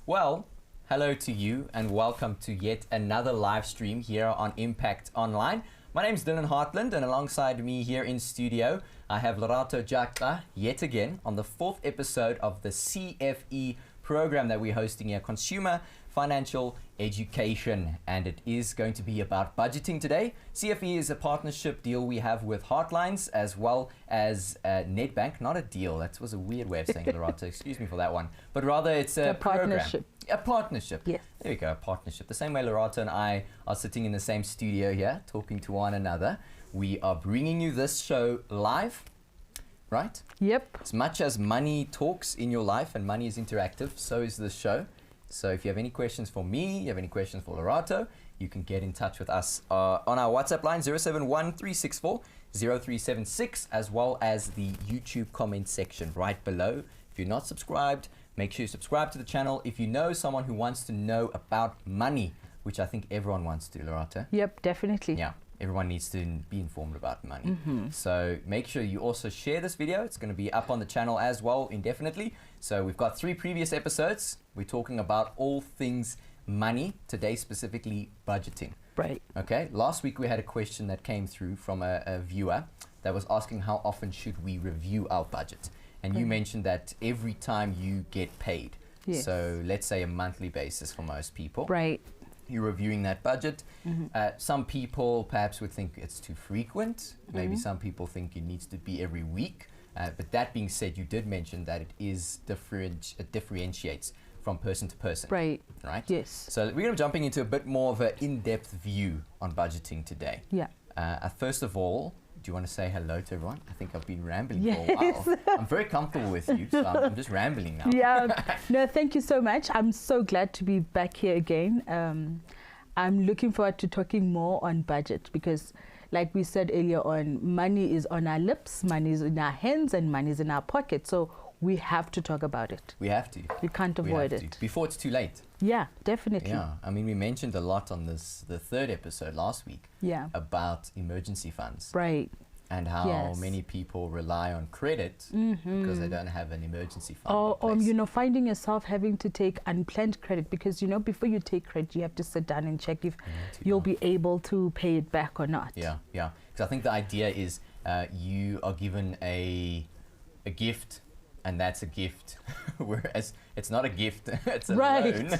Well, hello to you and welcome to yet another live stream here on Impact Online. My name is Dylan Hartland and alongside me here in studio, I have Lerato Jaxa yet again on the 4th episode of the CFE program that we're hosting here, Consumer Financial Education, and it is going to be about budgeting today. CFE is a partnership deal we have with Heartlines as well as Nedbank. Not a deal, that was a weird way of saying Lerato, excuse me for that one, but rather it's a partnership. A partnership. Yes. There we go, a partnership. The same way Lerato and I are sitting in the same studio here talking to one another. We are bringing you this show live, right? Yep. As much as money talks in your life and money is interactive, so is this show. So if you have any questions for me, you have any questions for Lerato, you can get in touch with us on our WhatsApp line 071-364-0376, as well as the YouTube comment section right below. If you're not subscribed, make sure you subscribe to the channel. If you know someone who wants to know about money, which I think everyone wants to, Lerato. Yep, definitely. Yeah. Everyone needs to be informed about money. So make sure you also share this video. It's going to be up on the channel as well indefinitely. So we've got 3 previous episodes. We're talking about all things money. Today specifically budgeting. Right. Okay. Last week we had a question that came through from a viewer that was asking how often should we review our budget. And you mentioned that every time you get paid. Yes. So let's say a monthly basis for most people. Right. You're reviewing that budget. Some people perhaps would think it's too frequent. Maybe some people think it needs to be every week. But that being said, you did mention that it is it differentiates from person to person. Right. Right? Yes. So we're going to be jumping into a bit more of an in-depth view on budgeting today. Yeah. First of all, do you want to say hello to everyone? I think I've been rambling for a while. I'm very comfortable with you, so I'm just rambling now. Yeah. No, thank you so much. I'm so glad to be back here again. I'm looking forward to talking more on budget because, like we said earlier on, money is on our lips, money is in our hands, and money is in our pocket. So we have to talk about it. We have to. We can't avoid it. Before it's too late. Yeah, definitely. Yeah, I mean, we mentioned a lot on the 3rd episode last week about emergency funds. Right. And how many people rely on credit because they don't have an emergency fund. Or you know, finding yourself having to take unplanned credit because, you know, before you take credit, you have to sit down and check if you'll be able to pay it back or not. Yeah, yeah. Because I think the idea is you are given a gift, and that's a gift, whereas it's not a gift, it's a loan.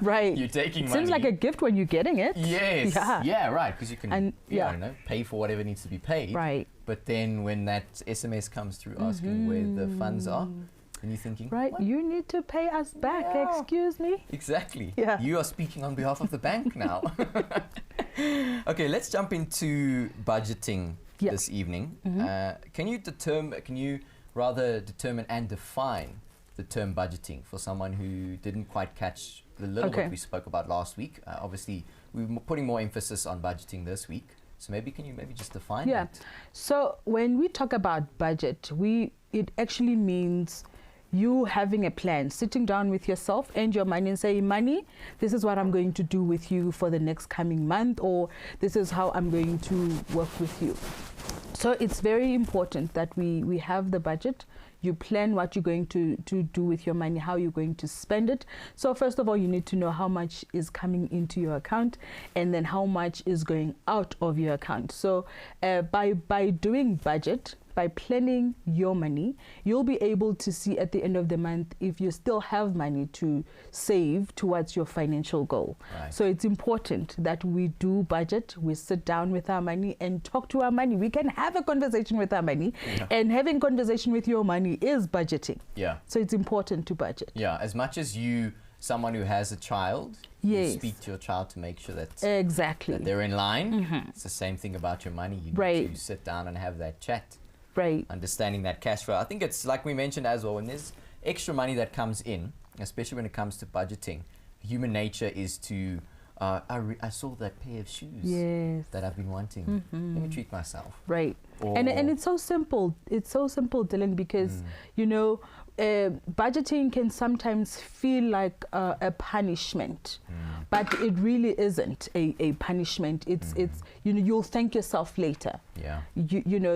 Right. You're taking money. Seems like a gift when you're getting it. Yes. Yeah, right. Because you can, I don't know, pay for whatever needs to be paid. Right. But then when that SMS comes through asking where the funds are, and you're thinking, right, what? You need to pay us back, excuse me. Exactly. Yeah. You are speaking on behalf of the bank now. Okay, let's jump into budgeting this evening. Can you rather determine and define the term budgeting for someone who didn't quite catch the little bit we spoke about last week? Obviously, we're putting more emphasis on budgeting this week. So can you just define it? So when we talk about budget, it actually means you having a plan, sitting down with yourself and your money and say, money, this is what I'm going to do with you for the next coming month, or this is how I'm going to work with you. So it's very important that we have the budget. You plan what you're going to do with your money, how you're going to spend it. So first of all, you need to know how much is coming into your account and then how much is going out of your account. So by doing budget, by planning your money, you'll be able to see at the end of the month if you still have money to save towards your financial goal. Right. So it's important that we do budget, we sit down with our money and talk to our money. We can have a conversation with our money, and having conversation with your money is budgeting. Yeah. So it's important to budget. Yeah, as much as someone who has a child, you speak to your child to make sure that, that they're in line. It's the same thing about your money. You need to sit down and have that chat. Right. Understanding that cash flow. I think it's like we mentioned as well, when there's extra money that comes in, especially when it comes to budgeting, human nature is to, I saw that pair of shoes that I've been wanting. Let me treat myself. Right. And it's so simple. It's so simple, Dylan, because, you know, budgeting can sometimes feel like a punishment, but it really isn't a punishment. It's you'll thank yourself later. Yeah.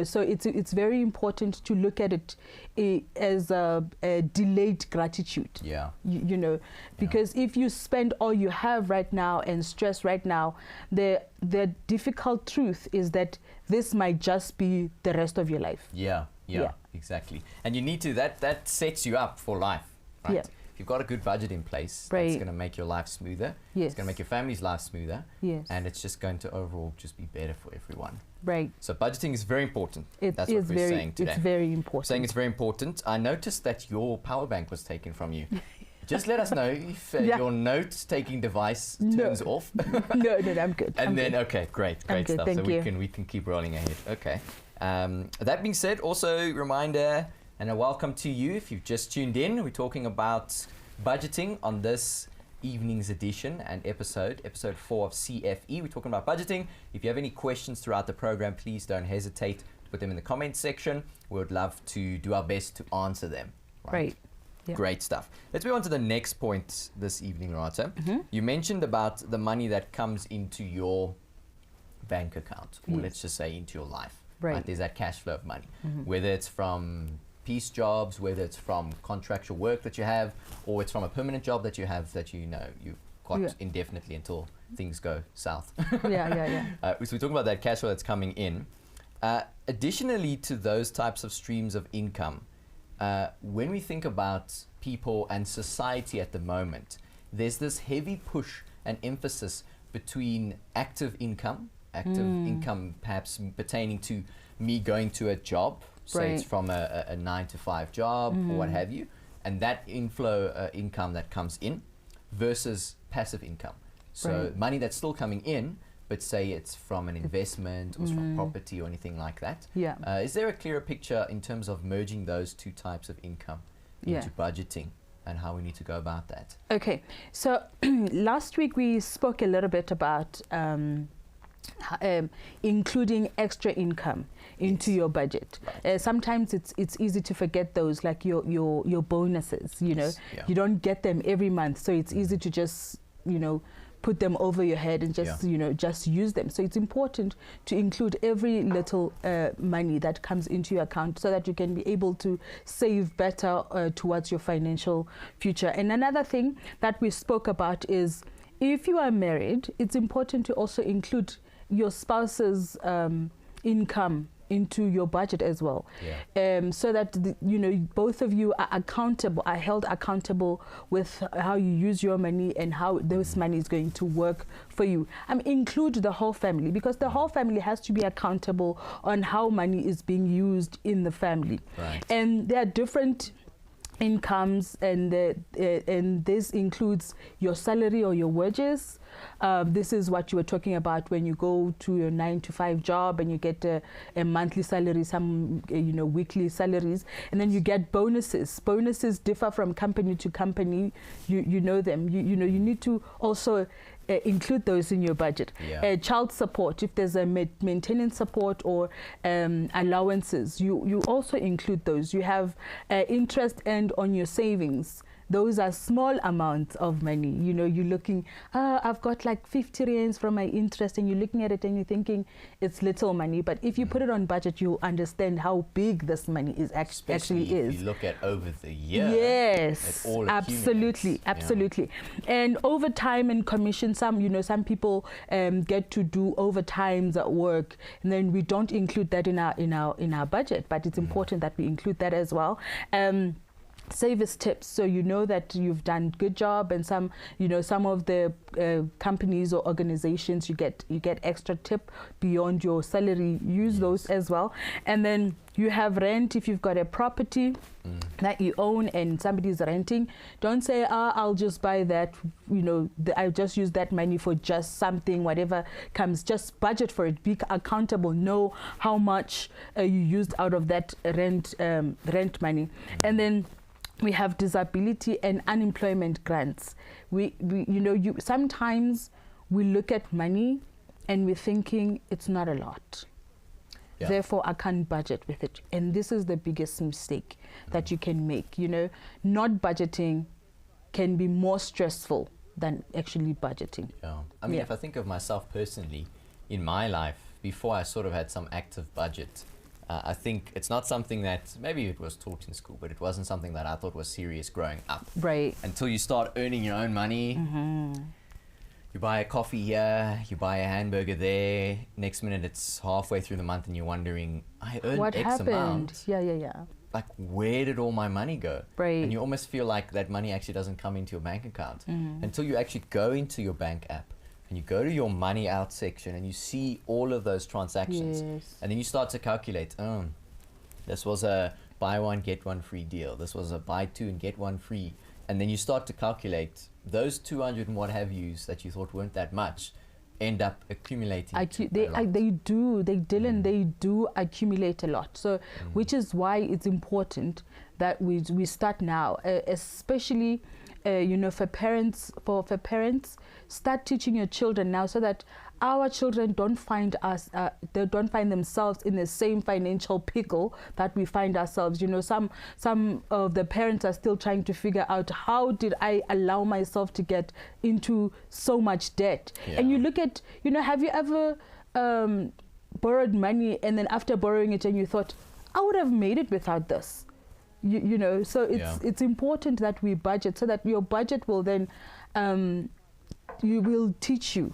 So it's very important to look at it as a delayed gratitude. Yeah. Because if you spend all you have right now and stress right now, the difficult truth is that this might just be the rest of your life. Yeah. Exactly. And you need to, that sets you up for life, right? Yeah. If you've got a good budget in place, Right. it's going to make your life smoother. Yes. It's going to make your family's life smoother. Yes. And it's just going to overall just be better for everyone. Right. So budgeting is very important. It That's is what we're saying today. It's very important. Saying it's very important. I noticed that your power bank was taken from you. Just let us know if your note-taking device turns off. No, I'm good. And I'm then, good. okay, great I'm good, stuff. thank So you. we can keep rolling ahead. Okay. That being said, also reminder and a welcome to you if you've just tuned in. We're talking about budgeting on this evening's edition and episode 4 of CFE. We're talking about budgeting. If you have any questions throughout the program, please don't hesitate to put them in the comments section. We would love to do our best to answer them. Right. Yeah. Great stuff. Let's move on to the next point this evening, Lerato. You mentioned about the money that comes into your bank account, or let's just say into your life. Right. There's that cash flow of money, whether it's from piece jobs, whether it's from contractual work that you have, or it's from a permanent job that you have that you've got indefinitely until things go south. Yeah. So we're talking about that cash flow that's coming in. Additionally to those types of streams of income, when we think about people and society at the moment, there's this heavy push and emphasis between active income perhaps pertaining to me going to a job, say it's from a 9-to-5 job or what have you, and that inflow income that comes in versus passive income. So money that's still coming in, but say it's from an investment or it's from property or anything like that. Yeah. Is there a clearer picture in terms of merging those two types of income into budgeting and how we need to go about that? Okay. So last week we spoke a little bit about including extra income into your budget. Sometimes it's easy to forget those, like your bonuses. You don't get them every month, so it's easy to just put them over your head and just just use them. So it's important to include every little money that comes into your account so that you can be able to save better towards your financial future. And another thing that we spoke about is, if you are married, it's important to also include your spouse's income into your budget as well, so that both of you are held accountable with how you use your money and how those money is going to work for you. Include the whole family, because the whole family has to be accountable on how money is being used in the family. And there are different incomes, and this includes your salary or your wages. This is what you were talking about when you go to your 9-to-5 job and you get a monthly salary, some weekly salaries, and then you get bonuses. Bonuses differ from company to company. You know them. You need to also include those in your budget. Child support, if there's a maintenance support or allowances, you also include those. You have interest earned on your savings. Those are small amounts of money. You're looking, I've got like 50 rands from my interest, and you're looking at it and you're thinking it's little money. But if you put it on budget, you understand how big this money is actually is. If you look at over the year. Yes, it all absolutely. And overtime and commission, some people get to do overtimes at work, and then we don't include that in our budget. But it's important that we include that as well. Savers tips, so that you've done good job, and some of the companies or organizations you get extra tip beyond your salary. Use those as well. And then you have rent. If you've got a property that you own and somebody's renting, don't say, I'll just buy that, I'll just use that money for just something, whatever comes. Just budget for it. Be accountable. Know how much you used out of that rent money. And then we have disability and unemployment grants. Sometimes we look at money and we're thinking it's not a lot. Yeah. therefore I can't budget with it. And this is the biggest mistake that you can make. You know, not budgeting can be more stressful than actually budgeting. Yeah. I mean, Yeah. if I think of myself personally, in my life, before I sort of had some active budget, I think it's not something that maybe it was taught in school, but it wasn't something that I thought was serious growing up. Right. Until you start earning your own money. You buy a coffee here, you buy a hamburger there. Next minute, it's halfway through the month, and you're wondering, I earned What X happened? amount. Yeah. Like, where did all my money go? Right. And you almost feel like that money actually doesn't come into your bank account until you actually go into your bank app and you go to your money out section and you see all of those transactions. Yes. And then you start to calculate, this was a buy one, get one free deal. This was a buy two and get one free. And then you start to calculate those 200 and what have yous that you thought weren't that much end up accumulating. They do accumulate a lot. So, which is why it's important that we start now, especially, for parents, start teaching your children now, so that our children don't find they don't find themselves in the same financial pickle that we find ourselves. You know, some of the parents are still trying to figure out, how did I allow myself to get into so much debt? Yeah. And you look at, have you ever borrowed money and then after borrowing it and you thought, I would have made it without this? So it's important that we budget, so that your budget will then you will teach you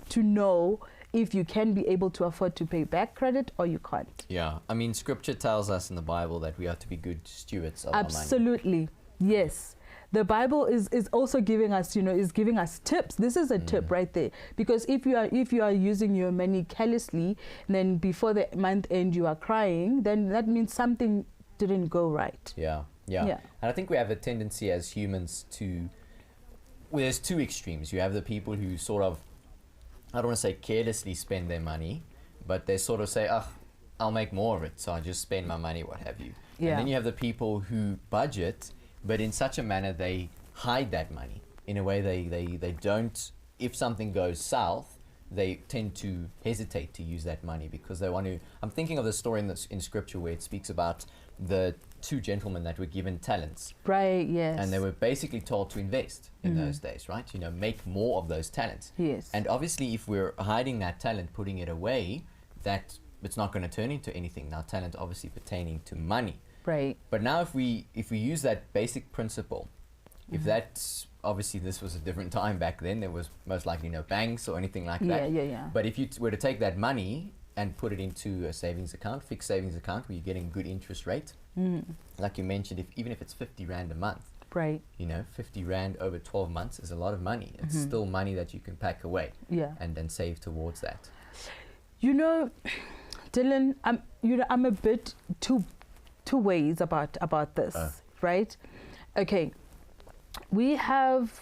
to know if you can be able to afford to pay back credit or you can't. Yeah, I mean, scripture tells us in the Bible that we are to be good stewards of our money. Absolutely, yes. The Bible is also giving us, is giving us tips. This is a tip right there, because if you are using your money carelessly, then before the month end you are crying, then that means something didn't go right. Yeah. And I think we have a tendency as humans to, there's two extremes. You have the people who sort of, I don't want to say carelessly spend their money, but they sort of say, I'll make more of it, so I just spend my money, what have you. Yeah. And then you have the people who budget, but in such a manner they hide that money. In a way they don't, if something goes south, they tend to hesitate to use that money because they want to. I'm thinking of the story in scripture where it speaks about the two gentlemen that were given talents. Right, yes. And they were basically told to invest in those days, right? Make more of those talents. Yes. And obviously if we're hiding that talent, putting it away, that it's not going to turn into anything. Now talent obviously pertaining to money. Right. But now if we use that basic principle, if that's, obviously this was a different time back then, there was most likely no banks or anything like that. Yeah. But if you were to take that money and put it into a savings account, fixed savings account, where you're getting good interest rate, like you mentioned, even if it's 50 Rand a month, Right. 50 Rand over 12 months is a lot of money. It's still money that you can pack away and then save towards that. Dylan, I'm a bit two ways about this, right? Okay, we have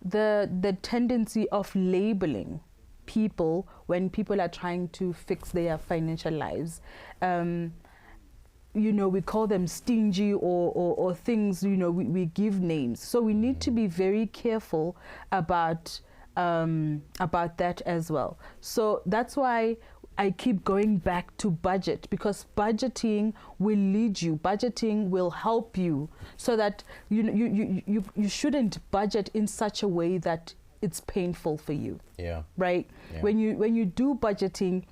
the tendency of labeling people when people are trying to fix their financial lives. We call them stingy or things, we give names. So we need to be very careful about that as well. So that's why I keep going back to budget, because budgeting will lead you. Budgeting will help you, so that you shouldn't budget in such a way that it's painful for you. Yeah. Right. Yeah. When you do budgeting,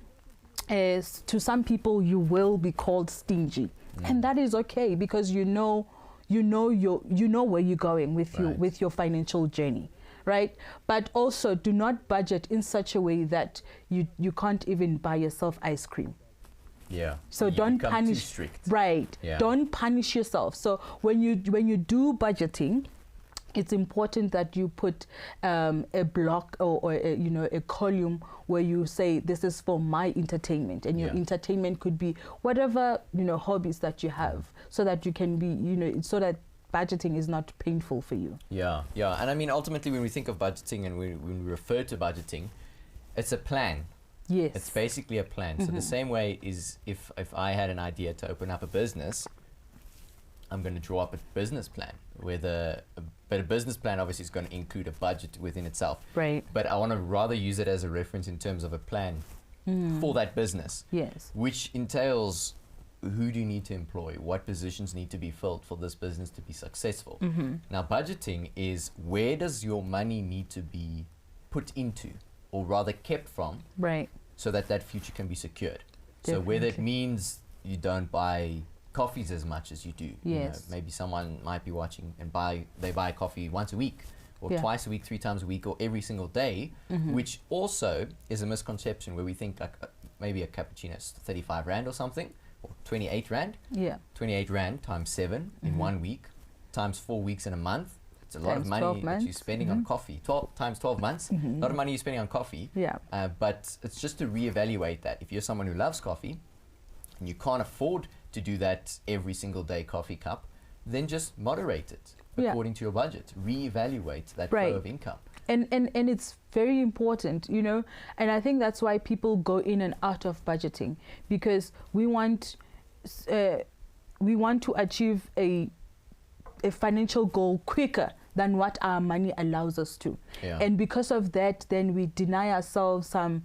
to some people you will be called stingy, and that is okay, because you know where you're going with your financial journey. Right? But also do not budget in such a way that you can't even buy yourself ice cream. Yeah. So you don't become punish. too strict. Right. Yeah. Don't punish yourself. So when you do budgeting, it's important that you put a block or a column where you say, this is for my entertainment, and your entertainment could be whatever hobbies that you have, so that you can be so that budgeting is not painful for you. Yeah. And I mean, ultimately, when we think of budgeting and when we refer to budgeting, it's a plan. Yes. It's basically a plan. So the same way is if I had an idea to open up a business, I'm going to draw up a business plan but a business plan obviously is going to include a budget within itself. Right. But I want to rather use it as a reference in terms of a plan for that business. Yes. Which entails, who do you need to employ? What positions need to be filled for this business to be successful? Now, budgeting is, where does your money need to be put into, or rather kept from, Right. so that that future can be secured. So whether it means you don't buy coffees as much as you do. Yes. You know, maybe someone might be watching and they buy coffee once a week, or Yeah. twice a week, 3 times a week, or every single day, which also is a misconception, where we think like maybe a cappuccino is 35 Rand or something, or 28 Rand. Yeah. 28 Rand times 7 in 1 week, times 4 weeks in a month. It's a lot of Times money 12 that you're months. spending on coffee. 12 times 12 months, a lot of money you're spending on coffee. Yeah. But it's just to reevaluate that. If you're someone who loves coffee and you can't afford to do that every single day coffee cup, then just moderate it Yeah. according to your budget. Reevaluate that Right. flow of income. And it's very important, you know, and I think that's why people go in and out of budgeting, because we want to achieve a financial goal quicker than what our money allows us to. Yeah. And because of that, then we deny ourselves some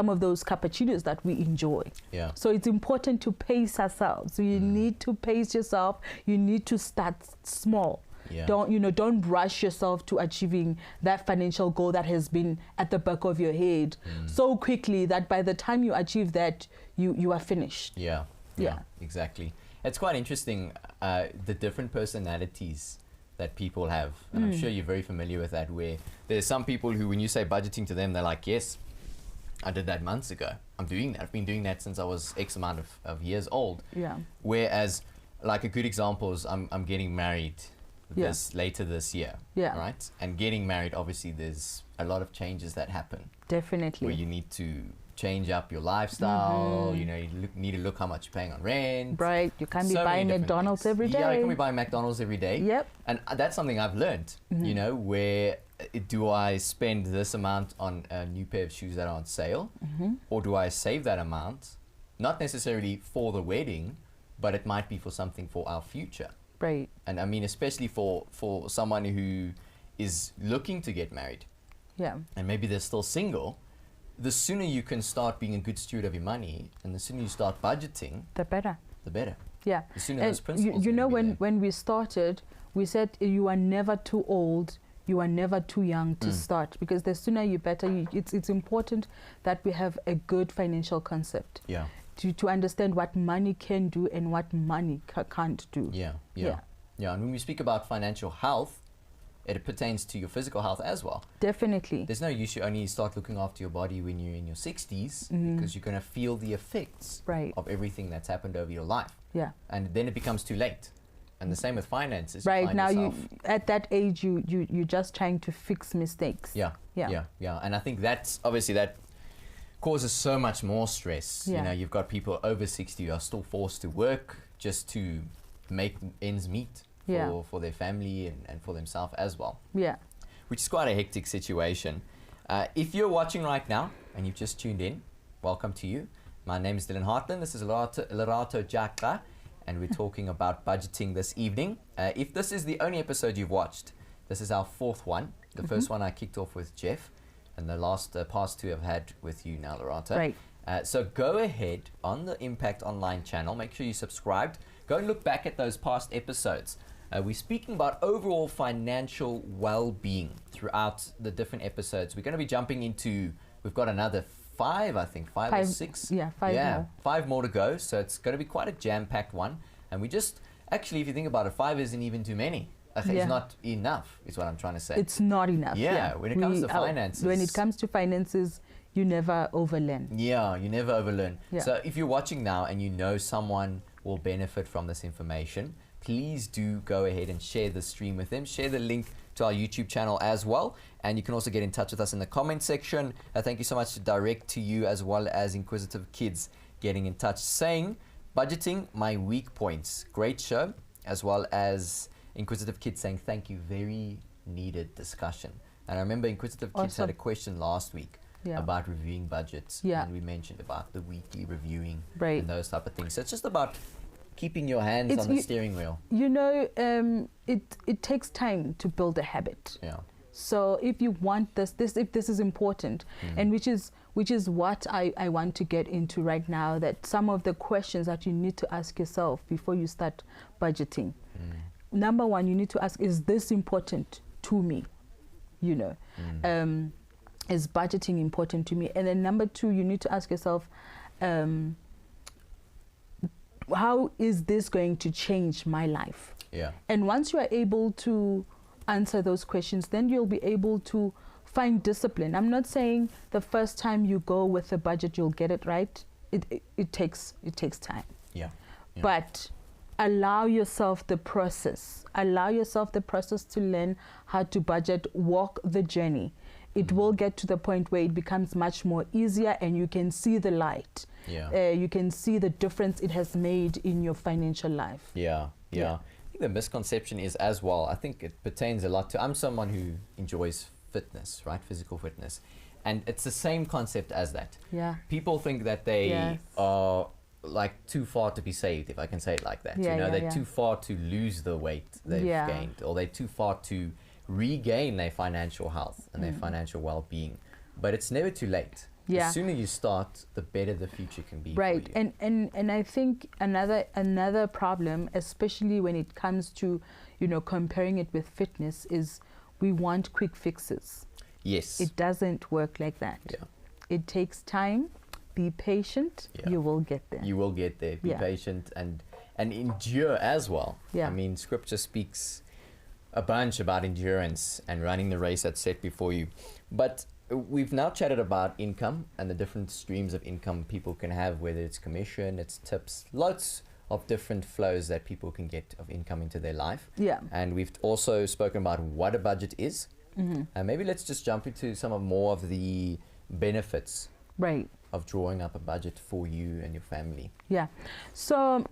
of those cappuccinos that we enjoy. Yeah. So it's important to pace ourselves. So you need to pace yourself. You need to start small. Yeah. Don't rush yourself to achieving that financial goal that has been at the back of your head so quickly that by the time you achieve that, you are finished. Yeah. Yeah. Exactly. It's quite interesting, the different personalities that people have. And I'm sure you're very familiar with that, where there's some people who, when you say budgeting to them, they're like, yes, I did that months ago. I'm doing that. I've been doing that since I was X amount of years old. Yeah. Whereas, like, a good example is I'm getting married later this year. Yeah. Right? And getting married, obviously, there's a lot of changes that happen. Definitely. Where you need to change up your lifestyle, you know, you need to look how much you're paying on rent. Right. You can't be So many buying different McDonald's things. every day. Yeah, you can't be buying McDonald's every day. Yep. And that's something I've learned, you know, where do I spend this amount on a new pair of shoes that are on sale, or do I save that amount, not necessarily for the wedding, but it might be for something for our future. Right. And I mean, especially for someone who is looking to get married, Yeah. and maybe they're still single, the sooner you can start being a good steward of your money, and the sooner you start budgeting, The better. the better. Yeah. The sooner And those principles you are know, gonna be there. when we started, we said you are never too old, you are never too young to start, because the sooner you better. It's important that we have a good financial concept Yeah. to understand what money can do and what money can't do. Yeah. Yeah. And when we speak about financial health, it pertains to your physical health as well. Definitely. There's no use you only start looking after your body when you're in your 60s, because you're going to feel the effects Right. of everything that's happened over your life. Yeah. And then it becomes too late. And the same with finances. Right find now, yourself- at that age, you're just trying to fix mistakes. Yeah. And I think that's obviously that causes so much more stress. Yeah. You know, you've got people over 60 who are still forced to work just to make ends meet for their family and for themselves as well. Yeah. Which is quite a hectic situation. If you're watching right now and you've just tuned in, welcome to you. My name is Dylan Hartland. This is Lerato Jaxa, and we're talking about budgeting this evening. If this is the only episode you've watched, this is our 4th one. The first one I kicked off with Jeff, and the past 2 I've had with you now, Lerato. Right. So go ahead on the Impact Online channel. Make sure you subscribed. Go and look back at those past episodes. We're speaking about overall financial well-being throughout the different episodes. We're going to be jumping into, we've got another 5, I think, 5 or 6. Yeah, 5 more. 5 more to go. So it's going to be quite a jam-packed one. And we just, actually, if you think about it, 5 isn't even too many. It's not enough, is what I'm trying to say. It's not enough. Yeah, when it comes to finances. When it comes to finances, you never overlearn. Yeah, you never overlearn. Yeah. So if you're watching now and you know someone will benefit from this information, please do go ahead and share the stream with them. Share the link to our YouTube channel as well. And you can also get in touch with us in the comment section. Thank you so much to Direct to You, as well as Inquisitive Kids getting in touch saying, budgeting my weak points. Great show. As well as Inquisitive Kids saying, thank you, very needed discussion. And I remember Inquisitive Kids had a question last week about reviewing budgets. Yeah. And we mentioned about the weekly reviewing Right. and those type of things. So it's just about keeping your hands on the steering wheel. You know, it takes time to build a habit. Yeah. So if you want if this is important, and which is what I want to get into right now, that some of the questions that you need to ask yourself before you start budgeting. Number one, you need to ask, is this important to me? You know, is budgeting important to me? And then number two, you need to ask yourself, how is this going to change my life? Yeah. And once you are able to answer those questions, then you'll be able to find discipline. I'm not saying the first time you go with a budget you'll get it right. It takes time. Yeah. But allow yourself the process. Allow yourself the process to learn how to budget. Walk the journey. It will get to the point where it becomes much more easier, and you can see the light. Yeah. You can see the difference it has made in your financial life. Yeah. I think the misconception is as well, I think it pertains a lot to, I'm someone who enjoys fitness, right? Physical fitness. And it's the same concept as that. Yeah. People think that they are like too far to be saved, if I can say it like that. They're too far to lose the weight they've gained, or they're too far to regain their financial health and their financial well-being. But it's never too late. Yeah. The sooner you start, the better the future can be. Right. For you. And I think another problem, especially when it comes to, comparing it with fitness, is we want quick fixes. Yes. It doesn't work like that. Yeah. It takes time. Be patient. Yeah. You will get there. You will get there. Be patient and endure as well. Yeah. I mean, scripture speaks a bunch about endurance and running the race that's set before you. But we've now chatted about income and the different streams of income people can have, whether it's commission, it's tips, lots of different flows that people can get of income into their life. Yeah. And we've also spoken about what a budget is. And maybe let's just jump into more of the benefits of drawing up a budget for you and your family. Yeah. So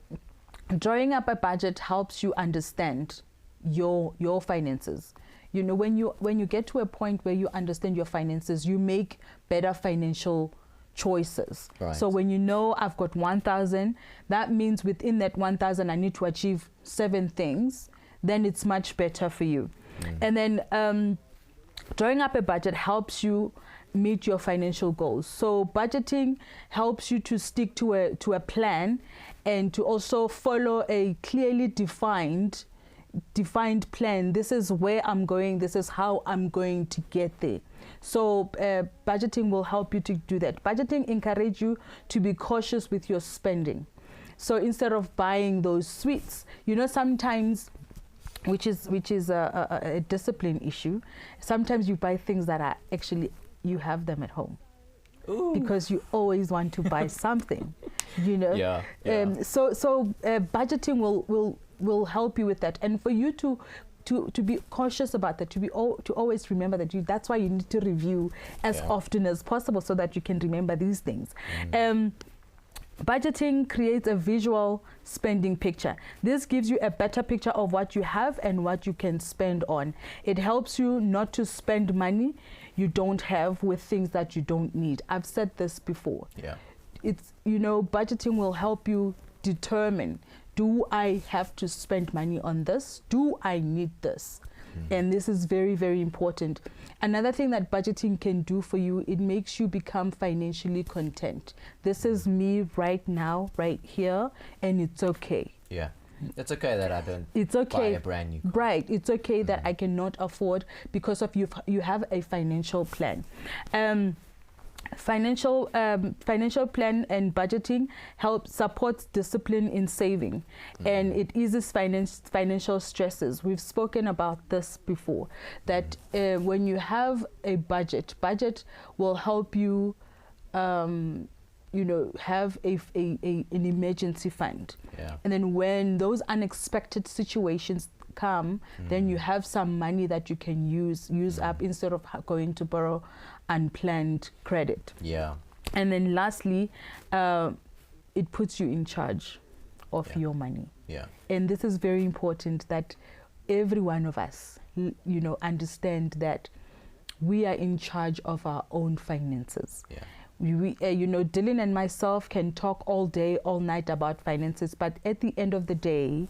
drawing up a budget helps you understand your finances. When you get to a point where you understand your finances, you make better financial choices. Right. So when I've got 1,000, that means within that 1,000 I need to achieve 7 things, then it's much better for you. And then drawing up a budget helps you meet your financial goals. So budgeting helps you to stick to a plan, and to also follow a clearly defined plan. This is where I'm going, this is how I'm going to get there. So budgeting will help you to do that. Budgeting encourages you to be cautious with your spending. So instead of buying those sweets, sometimes, which is a discipline issue, sometimes you buy things that are actually, you have them at home. Ooh. Because you always want to buy something, Yeah. So budgeting will help you with that, and for you to be cautious about that, to always remember that that's why you need to review as often as possible, so that you can remember these things. Budgeting creates a visual spending picture. This gives you a better picture of what you have and what you can spend on. It helps you not to spend money you don't have with things that you don't need. I've said this before. Yeah. It's, budgeting will help you determine, do I have to spend money on this? Do I need this? And this is very, very important. Another thing that budgeting can do for you, it makes you become financially content. This is me right now, right here, and it's okay. Yeah. It's okay that I don't buy a brand new car. Right. It's okay that I cannot afford, because of you have a financial plan. Financial plan and budgeting supports discipline in saving, and it eases financial stresses. We've spoken about this before, that when you have a budget will help you have an emergency fund. Yeah. And then when those unexpected situations come, then you have some money that you can use up, instead of going to borrow unplanned credit. Yeah. And then lastly, it puts you in charge of your money. Yeah. And this is very important, that every one of us, understand that we are in charge of our own finances. Yeah. Dylan and myself can talk all day, all night about finances, but at the end of the day,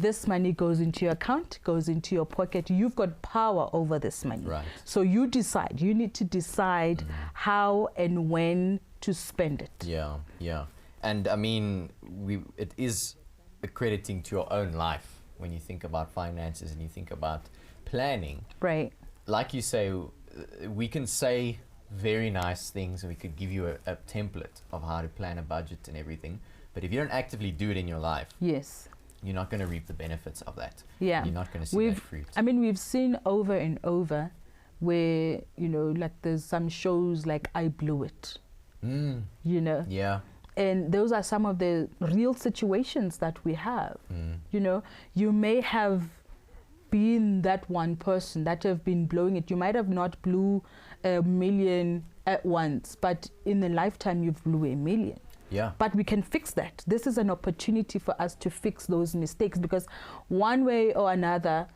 this money goes into your account, goes into your pocket. You've got power over this money. Right. So you decide. You need to decide how and when to spend it. Yeah, yeah. And I mean, it is accrediting to your own life when you think about finances and you think about planning. Right. Like you say, we can say very nice things and we could give you a template of how to plan a budget and everything. But if you don't actively do it in your life, yes, you're not going to reap the benefits of that. Yeah. You're not going to see that fruit. I mean, we've seen over and over where, you know, like there's some shows like I Blew It. You know? Yeah. And those are some of the real situations that we have. You know, you may have been that one person that have been blowing it. You might have not blew $1 million at once, but in a lifetime you've blew $1 million. Yeah. But we can fix that. This is an opportunity for us to fix those mistakes, because one way or another,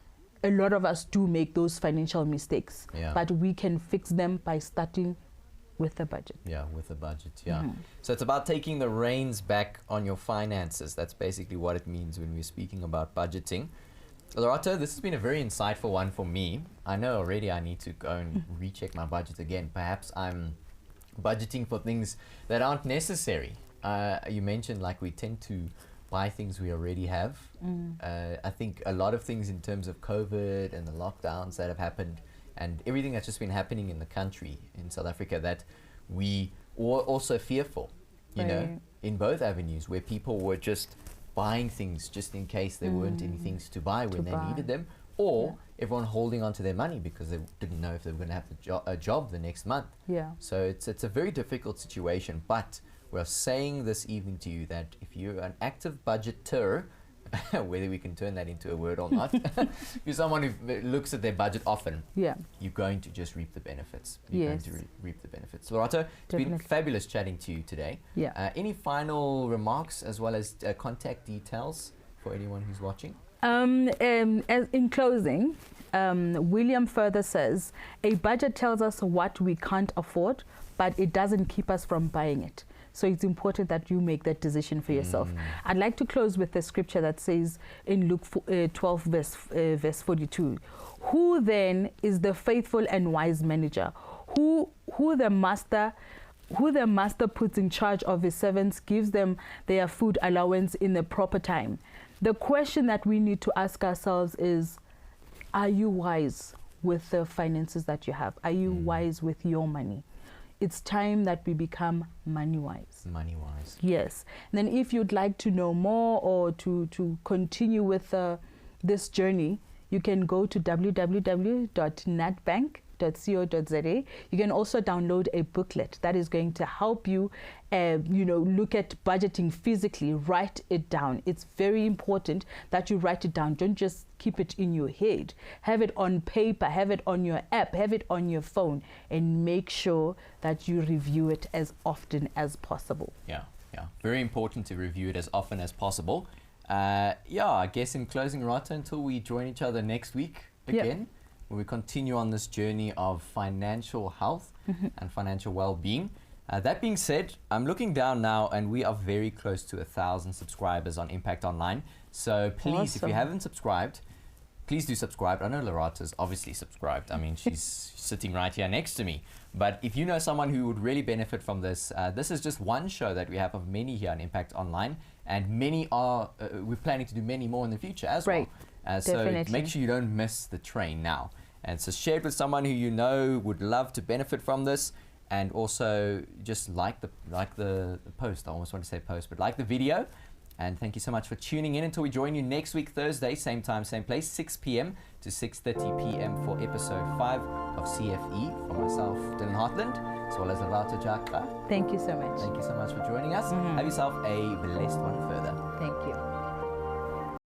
a lot of us do make those financial mistakes. Yeah. But we can fix them by starting with a budget. Yeah, with a budget, yeah. So it's about taking the reins back on your finances. That's basically what it means when we're speaking about budgeting. Lerato, this has been a very insightful one for me. I know already I need to go and recheck my budget again. Perhaps I'm budgeting for things that aren't necessary. You mentioned like we tend to buy things we already have. I think a lot of things in terms of COVID and the lockdowns that have happened and everything that's just been happening in the country, in South Africa, that we were also fearful, you know, in both avenues, where people were just buying things just in case there weren't any things to buy when they needed them, or everyone holding on to their money because they didn't know if they were going to have a job the next month. Yeah. So it's a very difficult situation, but we're saying this evening to you that if you're an active budgeter, whether we can turn that into a word or not, if you're someone who looks at their budget often, you're going to just reap the benefits. You're going to reap the benefits. Lerato, it's been fabulous chatting to you today. Any final remarks as well as contact details for anyone who's watching? As in closing, William further says, a budget tells us what we can't afford, but it doesn't keep us from buying it. So it's important that you make that decision for yourself. I'd like to close with the scripture that says in Luke 12 verse 42, who then is the faithful and wise manager, who the master puts in charge of his servants, gives them their food allowance in the proper time. The question that we need to ask ourselves is, are you wise with the finances that you have? Are you wise with your money? It's time that we become money wise. Money wise. Yes. And then if you'd like to know more or to continue with this journey, you can go to www.natbank.co.za. You can also download a booklet that is going to help you, look at budgeting physically, write it down. It's very important that you write it down. Don't just keep it in your head. Have it on paper, have it on your app, have it on your phone, and make sure that you review it as often as possible. Yeah. Very important to review it as often as possible. I guess in closing, Lerato, until we join each other next week again, where we continue on this journey of financial health and financial well-being. That being said, I'm looking down now and we are very close to 1,000 subscribers on Impact Online. So please, if you haven't subscribed, please do subscribe. I know Lerato's obviously subscribed. I mean, she's sitting right here next to me. But if you know someone who would really benefit from this, this is just one show that we have of many here on Impact Online. And many are, we're planning to do many more in the future as well. So make sure you don't miss the train now. And so share it with someone who you know would love to benefit from this. And also just like the post. I almost want to say post, but like the video. And thank you so much for tuning in until we join you next week, Thursday, same time, same place, 6 p.m. to 6:30 p.m. for episode 5 of CFE from myself, Dylan Hartland, as well as Lerato Jaxa. Thank you so much. Thank you so much for joining us. Have yourself a blessed one further. Thank you.